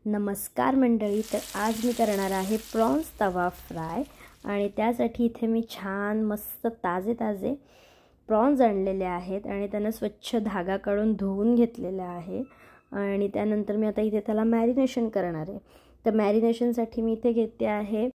नमस्कार मंडळी, तर आज मी करणार आहे प्रॉन्स तवा फ्राय आणि त्यासाठी इथे मी छान मस्त ताजे प्रॉन्स आणलेले आहेत आणि त्यांना स्वच्छ धागा काढून धुवून घेतलेले आहे आणि त्यानंतर मी आता इथे त्याला मॅरिनेशन करणार आहे। तर मॅरिनेशनसाठी मी इथे घेते आहे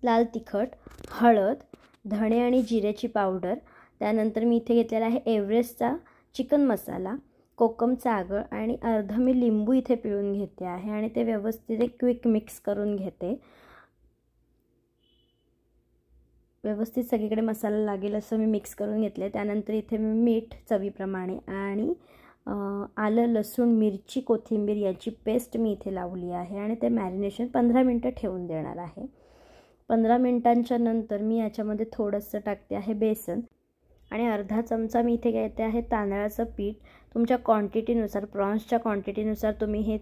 लाल तिखट, हळद, धणे आणि जिऱ्याची पावडर। त्यानंतर मी इथे घेतलेला आहे एव्हरेस्टचा चिकन मसाला, कोकमचा आगळ आणि अर्धा मी लिंबू इथे पिळून घेते आहे आणि ते व्यवस्थित एक क्विक मिक्स करून घेते। व्यवस्थित सगळीकडे मसाला लागेल असं मी मिक्स करून घेतले। त्यानंतर इथे मी मीठ चवीप्रमाणे आणि आलं, लसूण, मिरची, कोथिंबीर याची पेस्ट मी इथे लावली आहे आणि ते मॅरिनेशन 15 मिनिटं ठेवून देणार आहे। 15 मिनिटांच्या नंतर मी याच्यामध्ये थोडंसं टाकते आहे बेसन आणि अर्धा चमचा मी इथे घेते आहे तांदळाचं पीठ। तुमच्या क्वांटिटीनुसार, प्रॉन्सच्या क्वांटिटीनुसार तुम्ही हे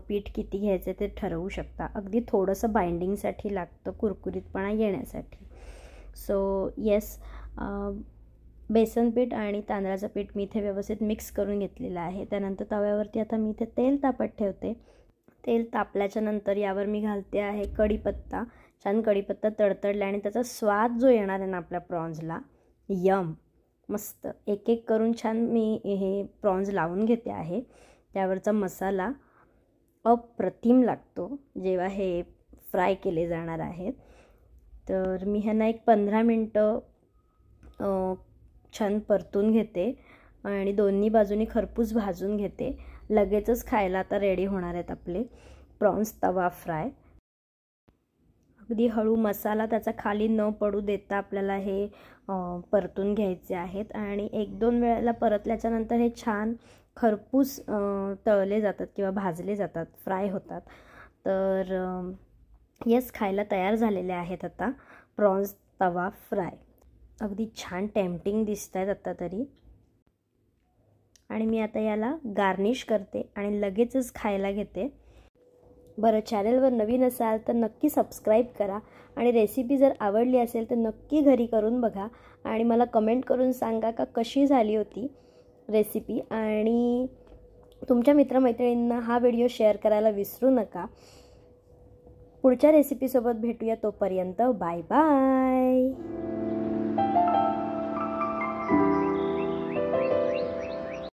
पीठ किती घ्यायचे ते ठरवू शकता। अगदी थोडंसं बाइंडिंगसाठी लागतं, कुरकुरीतपणा येण्यासाठी। सो येस, बेसन पीठ आणि तांदळाचं पीठ मी इथे व्यवस्थित मिक्स करून घेतलेलं आहे। त्यानंतर तव्यावरती आता मी इथे तेल तापत ठेवते। तेल तापल्याच्या नंतर यावर मी घालते आहे कढीपत्ता। छान कढीपत्ता तडतडला आणि त्याचा स्वाद जो येणार आहे ना आपल्या प्रॉन्सला, यम मस्त एक एक करून छान मी हे प्रॉन्स लावून घेते आहे। त्यावरचा मसाला अप्रतिम लागतो जेव्हा हे फ्राय केले जाणार आहेत। तर मी ह्यांना एक 15 मिनिटं छान परतून घेते आणि दोन्ही बाजूनी खरपूस भाजून घेते। लगेचच खायला आता रेडी होणार आहेत आपले प्रॉन्स तवा फ्राय। अगदी हळू मसाला त्याचा खाली न पडू देता आपल्याला हे परतून घ्यायचे आहेत आणि 1-2 वेळेला परतल्याच्या नंतर हे छान खरपूस तळले जातात किंवा भाजले जातात, फ्राय होतात। तर येस, खायला तयार झालेले आहेत आता प्रॉन्स तवा फ्राय। अगदी छान टेम्पटिंग दिसत आहेत आता तरी। आणि मी आता याला गार्निश करते आणि लगेचच खायला घेते। बरं, चॅनलवर नवीन असाल तर नक्की सबस्क्राईब करा आणि रेसिपी जर आवडली असेल तर नक्की घरी करून बघा आणि मला कमेंट करून सांगा का कशी झाली होती रेसिपी। आणि तुमच्या मित्रमैत्रिणींना हा व्हिडिओ शेअर करायला विसरू नका। पुढच्या रेसिपीसोबत भेटूया, तोपर्यंत बाय बाय।